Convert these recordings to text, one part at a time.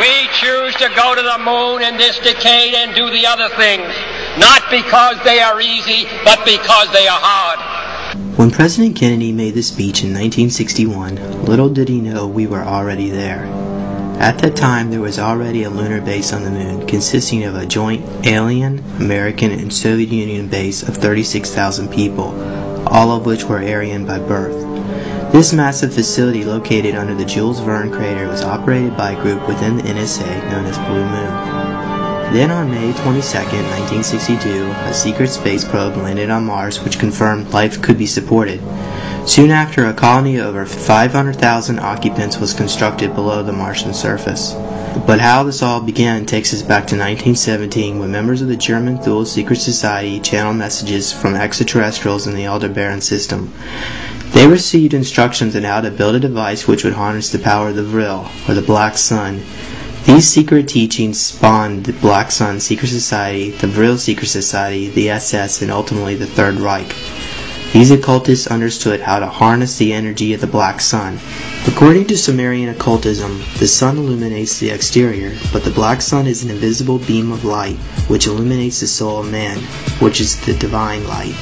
We choose to go to the moon in this decade and do the other things, not because they are easy, but because they are hard. When President Kennedy made the speech in 1961, little did he know we were already there. At that time, there was already a lunar base on the moon, consisting of a joint alien, American, and Soviet Union base of 36,000 people, all of which were Aryan by birth. This massive facility located under the Jules Verne crater was operated by a group within the NSA known as Blue Moon. Then on May 22, 1962, a secret space probe landed on Mars which confirmed life could be supported. Soon after, a colony of over 500,000 occupants was constructed below the Martian surface. But how this all began takes us back to 1917 when members of the German Thule secret society channeled messages from extraterrestrials in the Aldebaran system. They received instructions on how to build a device which would harness the power of the Vril, or the Black Sun. These secret teachings spawned the Black Sun Secret Society, the Vril Secret Society, the SS, and ultimately the Third Reich. These occultists understood how to harness the energy of the Black Sun. According to Sumerian occultism, the sun illuminates the exterior, but the Black Sun is an invisible beam of light which illuminates the soul of man, which is the divine light.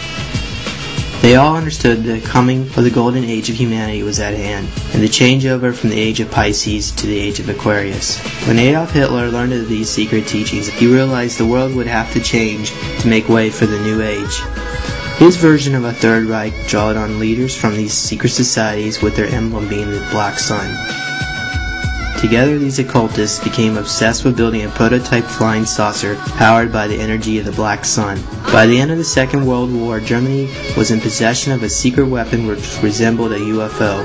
They all understood the coming of the golden age of humanity was at hand, and the changeover from the age of Pisces to the age of Aquarius. When Adolf Hitler learned of these secret teachings, he realized the world would have to change to make way for the new age. His version of a Third Reich drawed on leaders from these secret societies with their emblem being the Black Sun. Together these occultists became obsessed with building a prototype flying saucer powered by the energy of the Black Sun. By the end of the Second World War, Germany was in possession of a secret weapon which resembled a UFO.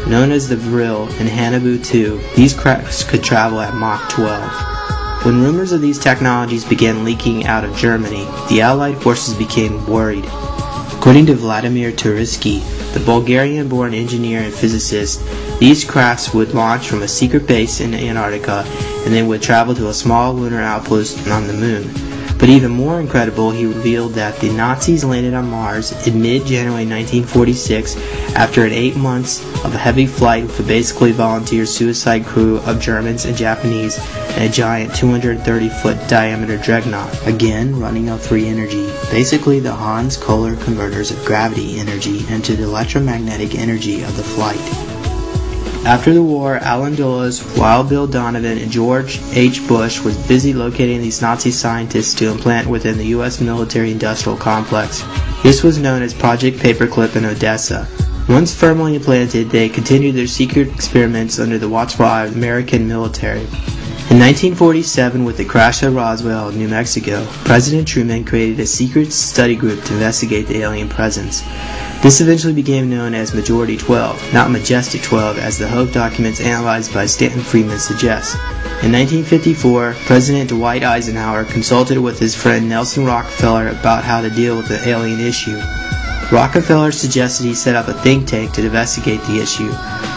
Known as the Vril and Hanabu 2, these crafts could travel at Mach 12. When rumors of these technologies began leaking out of Germany, the Allied forces became worried. According to Vladimir Turisky, the Bulgarian-born engineer and physicist, these crafts would launch from a secret base in Antarctica and then would travel to a small lunar outpost on the moon. But even more incredible, he revealed that the Nazis landed on Mars in mid-January 1946 after 8 months of a heavy flight with a basically volunteer suicide crew of Germans and Japanese and a giant 230-foot diameter dreadnought, again running on free energy, basically the Hans Kohler converters of gravity energy into the electromagnetic energy of the flight. After the war, Alan Dulles, Wild Bill Donovan, and George H. Bush was busy locating these Nazi scientists to implant within the U.S. military-industrial complex. This was known as Project Paperclip in Odessa. Once firmly implanted, they continued their secret experiments under the watchful eye of the American military. In 1947, with the crash at Roswell, New Mexico, President Truman created a secret study group to investigate the alien presence. This eventually became known as Majority 12, not Majestic 12 as the Hope documents analyzed by Stanton Friedman suggest. In 1954, President Dwight Eisenhower consulted with his friend Nelson Rockefeller about how to deal with the alien issue. Rockefeller suggested he set up a think tank to investigate the issue.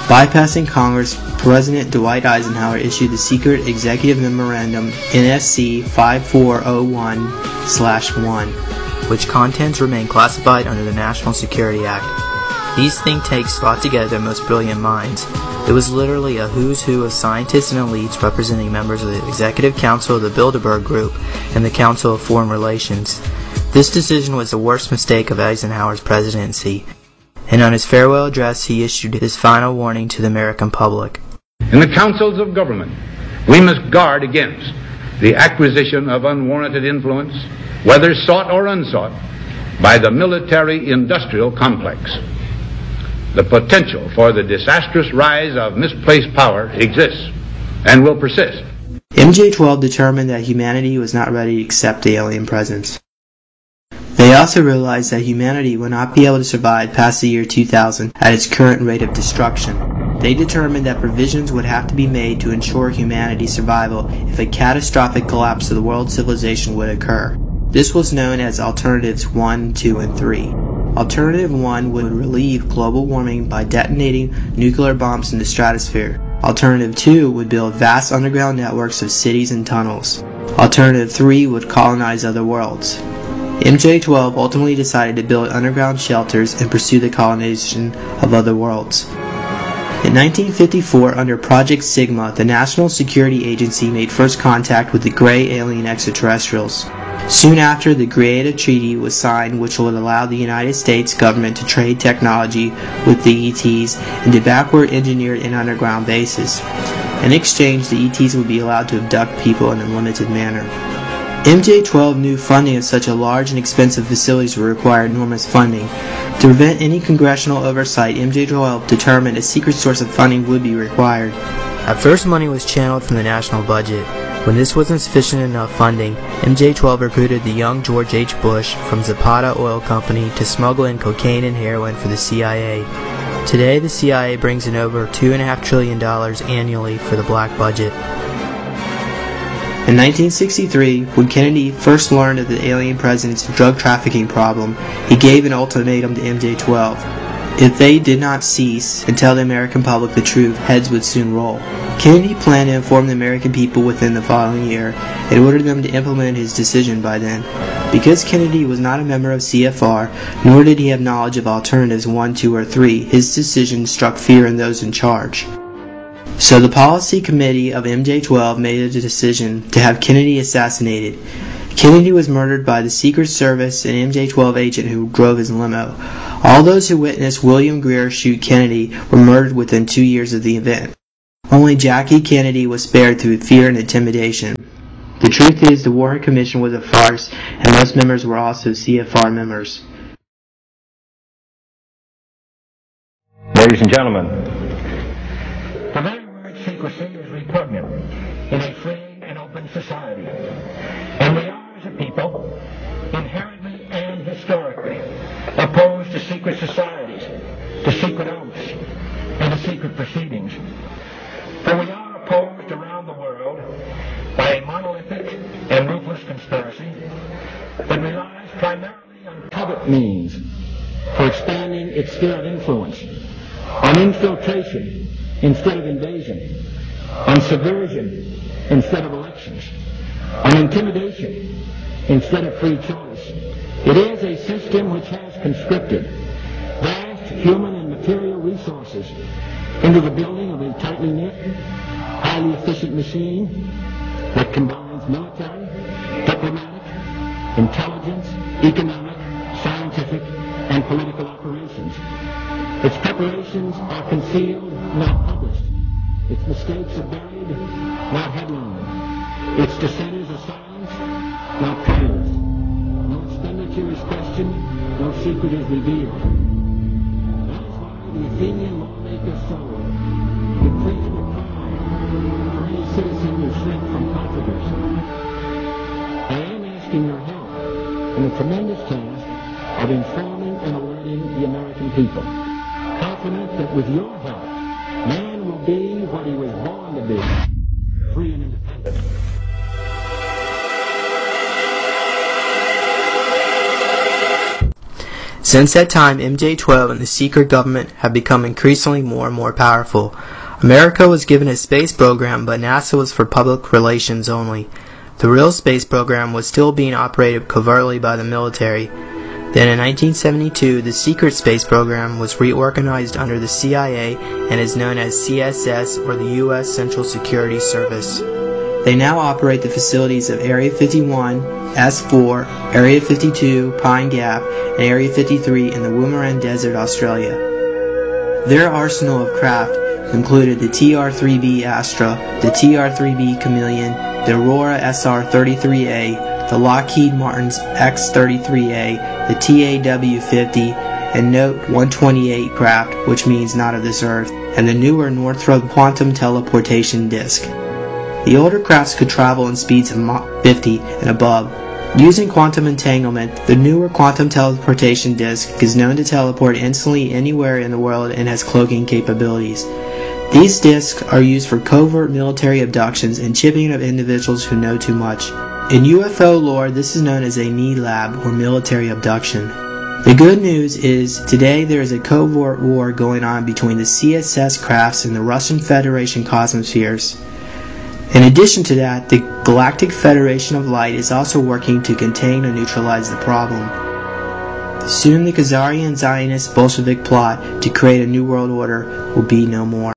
Bypassing Congress, President Dwight Eisenhower issued the secret Executive Memorandum NSC 5401/1, which contents remain classified under the National Security Act. These think tanks brought together their most brilliant minds. It was literally a who's who of scientists and elites representing members of the Executive Council of the Bilderberg Group and the Council of Foreign Relations. This decision was the worst mistake of Eisenhower's presidency, and on his farewell address he issued his final warning to the American public. In the councils of government, we must guard against the acquisition of unwarranted influence, whether sought or unsought, by the military-industrial complex. The potential for the disastrous rise of misplaced power exists and will persist. MJ-12 determined that humanity was not ready to accept the alien presence. They also realized that humanity would not be able to survive past the year 2000 at its current rate of destruction. They determined that provisions would have to be made to ensure humanity's survival if a catastrophic collapse of the world civilization would occur. This was known as Alternatives 1, 2, and 3. Alternative 1 would relieve global warming by detonating nuclear bombs in the stratosphere. Alternative 2 would build vast underground networks of cities and tunnels. Alternative 3 would colonize other worlds. MJ-12 ultimately decided to build underground shelters and pursue the colonization of other worlds. In 1954, under Project Sigma, the National Security Agency made first contact with the gray alien extraterrestrials. Soon after, the Greada Treaty was signed, which would allow the United States government to trade technology with the ETs and to backward engineer an underground bases. In exchange, the ETs would be allowed to abduct people in a limited manner. MJ-12 knew funding of such a large and expensive facilities would require enormous funding. To prevent any congressional oversight, MJ-12 determined a secret source of funding would be required. At first, money was channeled from the national budget. When this wasn't sufficient enough funding, MJ-12 recruited the young George H. Bush from Zapata Oil Company to smuggle in cocaine and heroin for the CIA. Today, the CIA brings in over $2.5 trillion annually for the black budget. In 1963, when Kennedy first learned of the alien president's drug trafficking problem, he gave an ultimatum to MJ-12. If they did not cease and tell the American public the truth, heads would soon roll. Kennedy planned to inform the American people within the following year and ordered them to implement his decision by then. Because Kennedy was not a member of CFR, nor did he have knowledge of alternatives 1, 2, or 3, his decision struck fear in those in charge. So the policy committee of MJ-12 made a decision to have Kennedy assassinated. Kennedy was murdered by the Secret Service and MJ-12 agent who drove his limo. All those who witnessed William Greer shoot Kennedy were murdered within 2 years of the event. Only Jackie Kennedy was spared through fear and intimidation. The truth is, the Warren Commission was a farce, and most members were also CFR members. Ladies and gentlemen, the very word secrecy is repugnant in a free and open society. And we are, as a people, inherently and historically opposed to secret societies, to secret oaths, and to secret proceedings. For we are opposed around the world by a monolithic and ruthless conspiracy that relies primarily on covert means for expanding its sphere of influence, on infiltration instead of invasion, on subversion instead of elections, on intimidation instead of free choice. It is a system which has conscripted vast human and material resources into the building of a tightly knit, highly efficient machine that combines military, diplomatic, intelligence, economic, scientific, and political operations. Its preparations are concealed, not published. Its mistakes are buried, not headlined. Its dissenters are silenced, not praised. No expenditure is questioned, no secret is revealed. That is why the Athenian lawmaker Solon decreed the crime for any citizen who shrink from controversy. I am asking your help in the tremendous task of informing and alerting the American people, confident that with your help, man will be what he was born to be, free and independent. Since that time, MJ-12 and the secret government have become increasingly more and more powerful. America was given a space program, but NASA was for public relations only. The real space program was still being operated covertly by the military. Then in 1972, the secret space program was reorganized under the CIA and is known as CSS, or the U.S. Central Security Service. They now operate the facilities of Area 51, S4, Area 52, Pine Gap, and Area 53 in the Woomera Desert, Australia. Their arsenal of craft included the TR-3B Astra, the TR-3B Chameleon, the Aurora SR-33A, the Lockheed Martin's X-33A, the TAW-50, and Note 128 craft, which means not of this earth, and the newer Northrop quantum teleportation disk. The older crafts could travel in speeds of Mach 50 and above. Using quantum entanglement, the newer quantum teleportation disk is known to teleport instantly anywhere in the world and has cloaking capabilities. These disks are used for covert military abductions and chipping of individuals who know too much. In UFO lore, this is known as a knee lab or military abduction. The good news is, today there is a covert war going on between the CSS crafts and the Russian Federation cosmospheres. In addition to that, the Galactic Federation of Light is also working to contain and neutralize the problem. Soon the Khazarian Zionist Bolshevik plot to create a new world order will be no more.